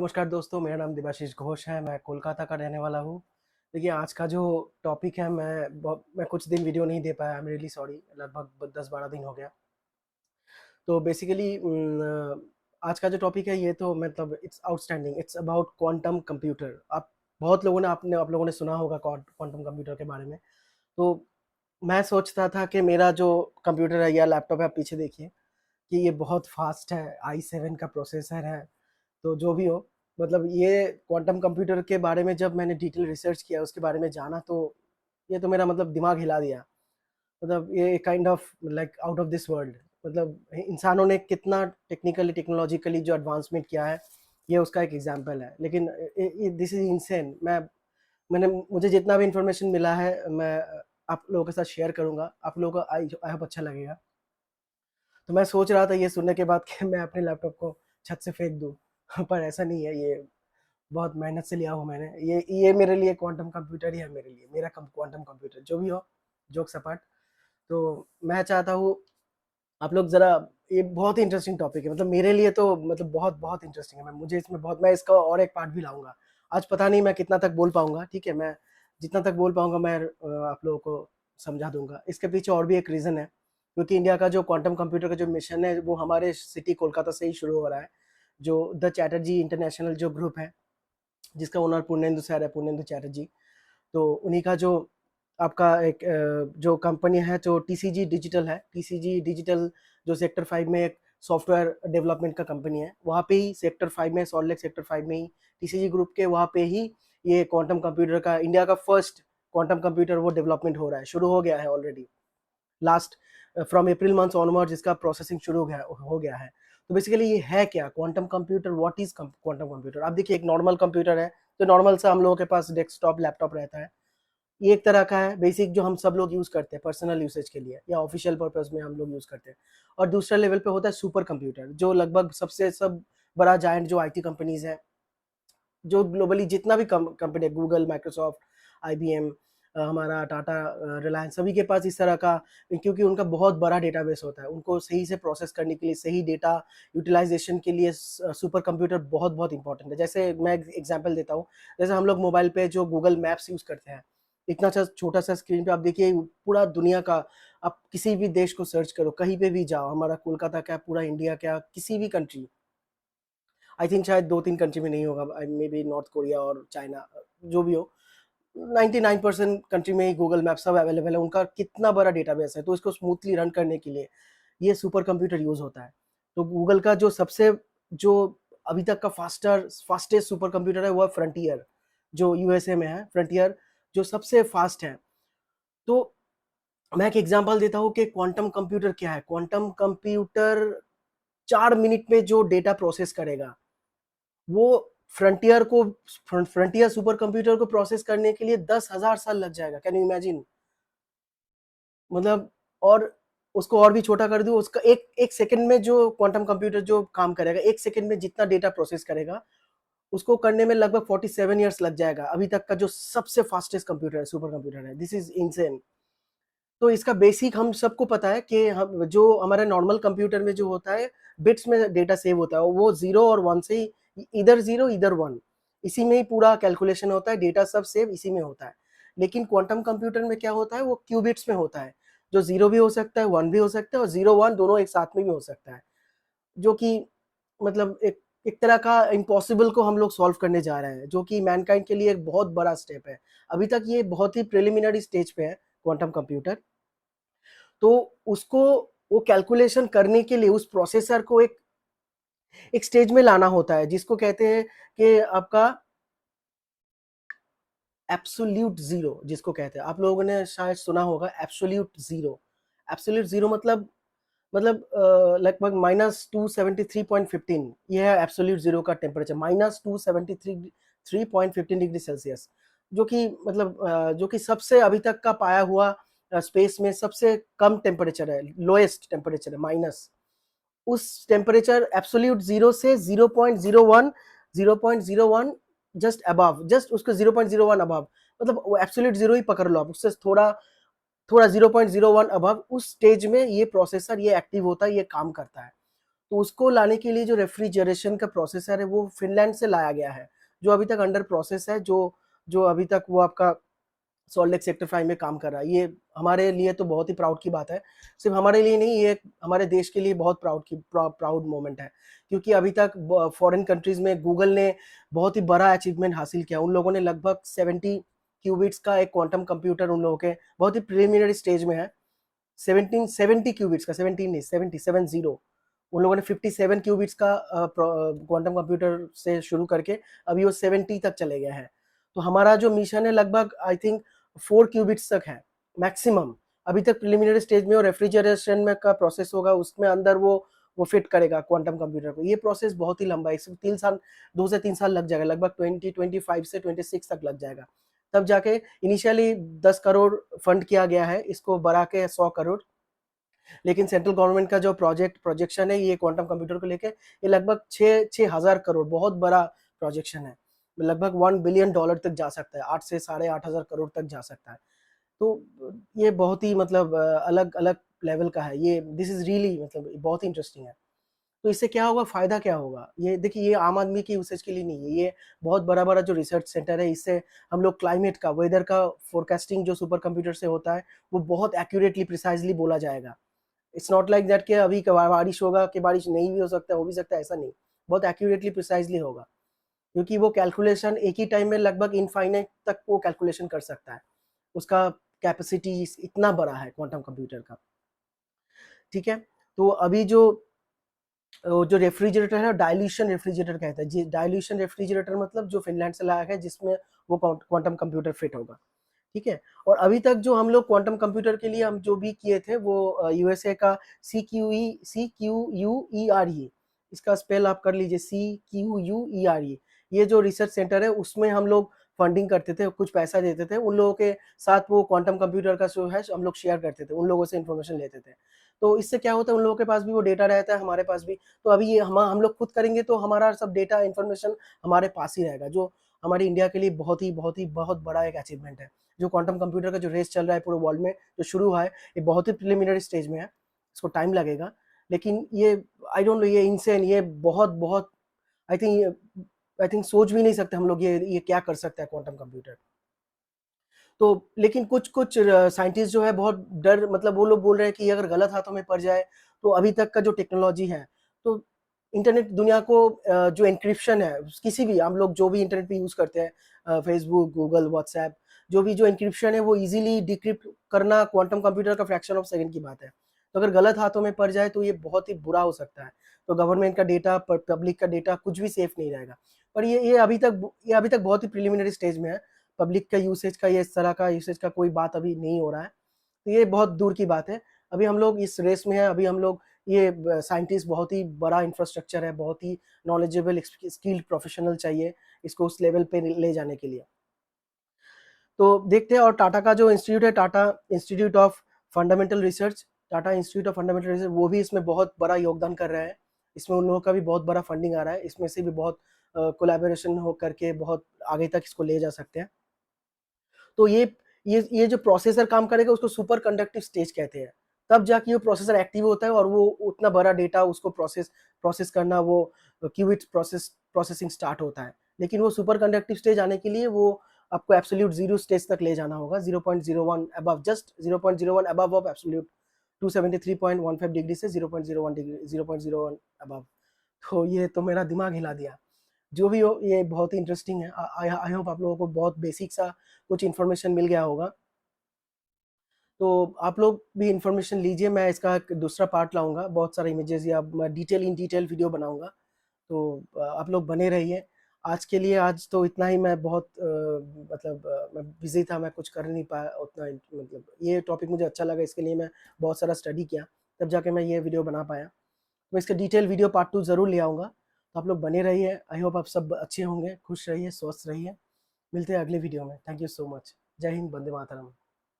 नमस्कार दोस्तों, मेरा नाम देवाशीष घोष है। मैं कोलकाता का रहने वाला हूँ। देखिए, आज का जो टॉपिक है, मैं कुछ दिन वीडियो नहीं दे पाया। I am really sorry. लगभग 10-12 दिन हो गया। तो बेसिकली आज का जो टॉपिक है, ये तो मतलब it's outstanding. It's about quantum computer. आप लोगों ने सुना होगा क्वांटम कंप्यूटर के बारे में। तो मैं सोचता था कि मेरा जो कंप्यूटर है या लैपटॉप है, आप पीछे देखिए कि ये बहुत फास्ट है। i7 का प्रोसेसर है। तो जो भी हो, मतलब ये क्वांटम कंप्यूटर के बारे में जब मैंने डिटेल रिसर्च किया, उसके बारे में जाना, तो ये तो मेरा मतलब दिमाग हिला दिया। मतलब ये kind of like out of this world. मतलब इंसानों ने कितना टेक्निकली टेक्नोलॉजिकली जो एडवांसमेंट किया है, ये उसका एक एग्जांपल है। लेकिन दिस इज इनसेन। मैंने मुझे जितना भी इंफॉर्मेशन मिला है, मैं आप लोगों के साथ शेयर करूंगा। आप लोगों को आई होप अच्छा लगेगा। तो मैं सोच रहा था ये सुनने के बाद कि मैं अपने लैपटॉप को छत से फेंक दूं। पर ऐसा नहीं है। ये बहुत मेहनत से लिया हूँ मैंने। ये मेरे लिए क्वांटम कंप्यूटर ही है। मेरे लिए मेरा क्वांटम कंप्यूटर जो भी हो, जोक्स अपार्ट। तो मैं चाहता हूँ आप लोग ज़रा, ये बहुत ही इंटरेस्टिंग टॉपिक है। मतलब मेरे लिए तो मतलब बहुत बहुत इंटरेस्टिंग है। मैं इसका और एक पार्ट भी लाऊंगा। आज पता नहीं मैं कितना तक बोल पाऊंगा। ठीक है, मैं जितना तक बोल पाऊंगा मैं आप लोगों को समझा दूंगा। इसके पीछे और भी एक रीज़न है, क्योंकि इंडिया का जो क्वांटम कंप्यूटर का जो मिशन है, वो हमारे सिटी कोलकाता से ही शुरू हो रहा है। जो द चैटर्जी इंटरनेशनल जो ग्रुप है, जिसका ओनर पूर्णेंदु सर है, पूर्णेंदु चैटर्जी। तो उन्हीं का जो आपका एक जो कंपनी है, जो टीसीजी डिजिटल है। टीसीजी डिजिटल जो सेक्टर 5 में एक सॉफ्टवेयर डेवलपमेंट का कंपनी है, वहाँ पे ही सेक्टर 5 में, सॉल्ट लेक सेक्टर 5 में ही टीसीजी ग्रुप के वहाँ पे ही ये क्वांटम कंप्यूटर का, इंडिया का फर्स्ट क्वांटम कंप्यूटर वो डेवलपमेंट हो रहा है, शुरू हो गया है already. Last from April month onwards इसका प्रोसेसिंग शुरू हो गया है। तो बेसिकली ये है क्या quantum computer? What is quantum computer? आप देखिए, एक नॉर्मल कंप्यूटर है, तो नॉर्मल सा हम लोगों के पास डेस्कटॉप लैपटॉप रहता है। ये एक तरह का है बेसिक, जो हम सब लोग यूज करते हैं पर्सनल यूसेज के लिए या ऑफिशियल पर्पस में हम लोग यूज करते हैं। और दूसरा लेवल पे होता है सुपर कंप्यूटर, जो लगभग सबसे सब बड़ा जायंट जो आईटी कंपनीज है, जो ग्लोबली जितना भी कंपनी है, गूगल, माइक्रोसॉफ्ट, आईबीएम, हमारा टाटा, रिलायंस, सभी के पास इस तरह का, क्योंकि उनका बहुत बड़ा डेटाबेस होता है, उनको सही से प्रोसेस करने के लिए, सही डेटा यूटिलाइजेशन के लिए सुपर कंप्यूटर बहुत बहुत इंपॉर्टेंट है। जैसे मैं एग्जांपल देता हूँ, जैसे हम लोग मोबाइल पे जो गूगल मैप्स यूज करते हैं, इतना सा छोटा सा स्क्रीन पे आप देखिए पूरा दुनिया का, आप किसी भी देश को सर्च करो, कहीं पे भी जाओ, हमारा कोलकाता क्या, पूरा इंडिया क्या, किसी भी कंट्री, आई थिंक शायद 2-3 कंट्री में नहीं होगा, मे बी नॉर्थ कोरिया और चाइना, जो भी हो, 99% कंट्री में ही गूगल मैप सब अवेलेबल है। उनका कितना बड़ा डेटाबेस है, तो इसको स्मूथली रन करने के लिए ये सुपर कंप्यूटर यूज होता है। तो गूगल का जो अभी तक का फास्टेस्ट सुपर कंप्यूटर है, वो है फ्रंटियर, जो यूएसए में है। फ्रंटियर जो सबसे फास्ट है। तो मैं एक एग्जांपल देता हूँ कि क्वांटम कंप्यूटर क्या है। क्वांटम कंप्यूटर 4 मिनट में जो डेटा प्रोसेस करेगा, वो फ्रंटियर को फ्रंटियर सुपर कंप्यूटर को प्रोसेस करने के लिए 10,000 साल लग जाएगा। Can you imagine? मतलब, और उसको और भी छोटा कर दूं, उसका एक एक सेकंड में जो क्वांटम कंप्यूटर जो काम करेगा, एक सेकंड में जितना डेटा प्रोसेस करेगा, उसको करने में लगभग 47 ईयर्स लग जाएगा। अभी तक का जो सबसे फास्टेस्ट कंप्यूटर है, सुपर कंप्यूटर है। This is insane. तो इसका बेसिक हम सबको पता है कि हम जो हमारे नॉर्मल कंप्यूटर में जो होता है, बिट्स में डेटा सेव होता है, वो 0 और 1 से ही, इधर 0 इधर 1, इसी में ही पूरा कैलकुलेशन होता है, डेटा सब सेव इसी में होता है। लेकिन क्वांटम कंप्यूटर में क्या होता है, वो क्यूबिट्स में होता है, जो 0 भी हो सकता है, 1 भी हो सकता है, और 0 1 दोनों एक साथ में भी हो सकता है। जो कि मतलब एक एक तरह का इम्पॉसिबल को हम लोग सॉल्व करने जा रहे हैं, जो कि मैनकाइंड के लिए एक बहुत बड़ा स्टेप है। अभी तक ये बहुत ही प्रिलिमिनरी स्टेज पे है क्वांटम कंप्यूटर। तो उसको, वो कैलकुलेशन करने के लिए उस प्रोसेसर को एक स्टेज में लाना होता है, जिसको कहते हैं कि आपका एब्सोल्यूट जीरो, जिसको कहते हैं, आप लोगों ने शायद सुना होगा एब्सोल्यूट जीरो। एब्सोल्यूट जीरो मतलब लगभग -273.15, ये है एब्सोल्यूट जीरो का टेम्परेचर, -273.15 डिग्री सेल्सियस। जो कि मतलब जो कि सबसे अभी तक का पाया हुआ स्पेस में सबसे कम टेम्परेचर है, लोएस्ट टेम्परेचर है, माइनस। उस टेम्परेचर एब्सोल्यूट जीरो से 0.01 जस्ट अबव, जस्ट उसको 0.01 अबव, मतलब वो एब्सोल्यूट जीरो ही पकड़ लो आप, उससे थोड़ा थोड़ा 0.01 अबव, उस स्टेज में ये प्रोसेसर ये एक्टिव होता है, ये काम करता है। तो उसको लाने के लिए जो रेफ्रिजरेशन का प्रोसेसर है वो फिनलैंड से लाया गया है, जो अभी तक अंडर प्रोसेस है, जो अभी तक वो आपका सॉल्ट लेक सेक्टर 5 में काम कर रहा है। ये हमारे लिए तो बहुत ही प्राउड की बात है, सिर्फ हमारे लिए नहीं, ये हमारे देश के लिए बहुत प्राउड मोमेंट है, क्योंकि अभी तक फॉरेन कंट्रीज में गूगल ने बहुत ही बड़ा अचीवमेंट हासिल किया। उन लोगों ने लगभग 70 क्यूबिट्स का एक क्वांटम कंप्यूटर, उन लोगों के बहुत ही प्रिलिमिनरी स्टेज में है, 70 क्यूबिट्स का, 17 नहीं 70 उन लोगों ने 57 क्यूबिट्स का क्वांटम कंप्यूटर से शुरू करके अभी वो 70 तक चले गए हैं। तो हमारा जो मिशन है लगभग आई थिंक 4 क्यूबिट्स तक है मैक्सिमम, अभी तक प्रिलिमिनरी स्टेज में। और रेफ्रिजरेशन में का प्रोसेस होगा, उसमें अंदर वो फिट करेगा क्वांटम कंप्यूटर को। ये प्रोसेस बहुत ही लंबा है, इसमें 3 साल, 2 से 3 साल लग जाएगा, लगभग 2025 से 26 तक लग जाएगा। तब जाके इनिशियली 10 करोड़ फंड किया गया है, इसको बढ़ा के 100 करोड़। लेकिन सेंट्रल गवर्नमेंट का जो प्रोजेक्शन है ये क्वांटम कंप्यूटर को लेके, ये लगभग 6,000 करोड़, बहुत बड़ा प्रोजेक्शन है, लगभग $1 बिलियन तक जा सकता है, 8 से 8,500 करोड़ तक जा सकता है। तो ये बहुत ही मतलब अलग अलग लेवल का है ये, दिस इज रियली मतलब बहुत ही इंटरेस्टिंग है। तो इससे क्या होगा, फायदा क्या होगा, ये देखिए, ये आम आदमी की यूसेज के लिए नहीं है, ये बहुत बड़ा बड़ा जो रिसर्च सेंटर है, इससे हम लोग क्लाइमेट का, वेदर का फोरकास्टिंग जो सुपर कंप्यूटर से होता है वो बहुत एक्यूरेटली, प्रिसाइजली बोला जाएगा। इट्स नॉट लाइक दैट कि अभी बारिश होगा कि बारिश नहीं भी हो सकता है, हो भी सकता है, ऐसा नहीं, बहुत एक्यूरेटली, प्रिसाइजली होगा, क्योंकि वो कैलकुलेशन एक ही टाइम में लगभग इनफाइनाइट तक वो कैलकुलेशन कर सकता है, उसका कैपेसिटी इतना बड़ा है क्वांटम कंप्यूटर का। ठीक है, तो अभी जो रेफ्रिजरेटर है डाइल्यूशन रेफ्रिजरेटर कहते हैं जी। डाइल्यूशन रेफ्रिजरेटर मतलब जो फिनलैंड से लाया है, जिसमें वो क्वांटम कंप्यूटर फिट होगा। ठीक है, और अभी तक जो हम लोग क्वांटम कंप्यूटर के लिए हम जो भी किए थे वो यूएसए का CQUERE, इसका स्पेल आप कर लीजिए, CQUERE। ये जो रिसर्च सेंटर है उसमें हम लोग फंडिंग करते थे, कुछ पैसा देते थे, उन लोगों के साथ वो क्वांटम कंप्यूटर का जो है हम लोग शेयर करते थे, उन लोगों से इन्फॉर्मेशन लेते थे। तो इससे क्या होता है, उन लोगों के पास भी वो डेटा रहता है, हमारे पास भी। तो अभी ये हम लोग खुद करेंगे तो हमारा सब डेटा इन्फॉर्मेशन हमारे पास ही रहेगा, जो हमारी इंडिया के लिए बहुत बड़ा एक अचीवमेंट है। जो क्वांटम कंप्यूटर का जो रेस चल रहा है पूरे वर्ल्ड में, जो शुरू हुआ है, ये बहुत ही प्रिलिमिनरी स्टेज में है, इसको टाइम लगेगा, लेकिन ये आई डोंट नो, ये इनसेन, ये बहुत बहुत आई थिंक सोच भी नहीं सकते हम लोग ये क्या कर सकता है क्वांटम कंप्यूटर। तो लेकिन कुछ कुछ साइंटिस्ट जो है बहुत डर, मतलब वो लोग बोल रहे हैं कि अगर गलत हाथों में पड़ जाए तो अभी तक का जो टेक्नोलॉजी है, तो इंटरनेट दुनिया को जो एन्क्रिप्शन है, किसी भी हम लोग जो भी इंटरनेट पे यूज करते हैं, फेसबुक, गूगल, व्हाट्सएप, जो एन्क्रिप्शन है वो इजीली डिक्रिप्ट करना क्वांटम कंप्यूटर का फ्रैक्शन ऑफ सेकंड की बात है। तो अगर गलत हाथों में पड़ जाए तो ये बहुत ही बुरा हो सकता है, तो गवर्नमेंट का डेटा, पब्लिक का डेटा कुछ भी सेफ नहीं रहेगा। पर ये अभी तक बहुत ही प्रिलिमिनरी स्टेज में है, पब्लिक का यूसेज का, ये इस तरह का यूसेज का कोई बात अभी नहीं हो रहा है, तो ये बहुत दूर की बात है। अभी हम लोग इस रेस में हैं, अभी हम लोग ये साइंटिस्ट, बहुत ही बड़ा इंफ्रास्ट्रक्चर है, बहुत ही नॉलेजेबल स्किल्ड प्रोफेशनल चाहिए इसको उस लेवल पे ले जाने के लिए। तो देखते हैं, और टाटा का जो इंस्टीट्यूट है, Tata institute of fundamental research, Tata institute of fundamental research, वो भी इसमें बहुत बड़ा योगदान कर रहा है। इसमें उन लोगों का भी बहुत बड़ा फंडिंग आ रहा है, इसमें से भी बहुत कोलैबोरेशन हो करके बहुत आगे तक इसको ले जा सकते हैं। तो ये जो प्रोसेसर काम करेगा उसको सुपर कंडक्टिव स्टेज कहते हैं, तब जाके वो प्रोसेसर एक्टिव होता है और वो उतना बड़ा डेटा उसको प्रोसेस करना, वो क्यूबिट प्रोसेसिंग स्टार्ट होता है। लेकिन वो सुपर कंडक्टिव स्टेज आने के लिए वो आपको एब्सोल्यूट जीरो स्टेज तक ले जाना होगा, 0.01 above, just 0.01 above of absolute 273.15 degree से 0.01 डिग्री, 0.01 अबव। तो ये तो मेरा दिमाग हिला दिया। जो भी हो, ये बहुत ही इंटरेस्टिंग है। आई होप आप लोगों को बहुत बेसिक सा कुछ इन्फॉर्मेशन मिल गया होगा। तो आप लोग भी इन्फॉर्मेशन लीजिए, मैं इसका एक दूसरा पार्ट लाऊंगा, बहुत सारे इमेजेस या मैं इन डिटेल वीडियो बनाऊंगा। तो आप लोग बने रहिए। आज के लिए आज तो इतना ही। मैं बहुत मतलब मैं बिजी था, मैं कुछ कर नहीं पाया उतना, मतलब ये टॉपिक मुझे अच्छा लगा, इसके लिए मैं बहुत सारा स्टडी किया, तब जाके मैं ये वीडियो बना पाया। मैं इसका डिटेल वीडियो पार्ट 2 ज़रूर ले आऊँगा। तो आप लोग बने रहिए। आई होप आप सब अच्छे होंगे, खुश रहिए, स्वस्थ रहिए। मिलते हैं अगले वीडियो में। Thank you so much. जय हिंद, वंदे मातरम।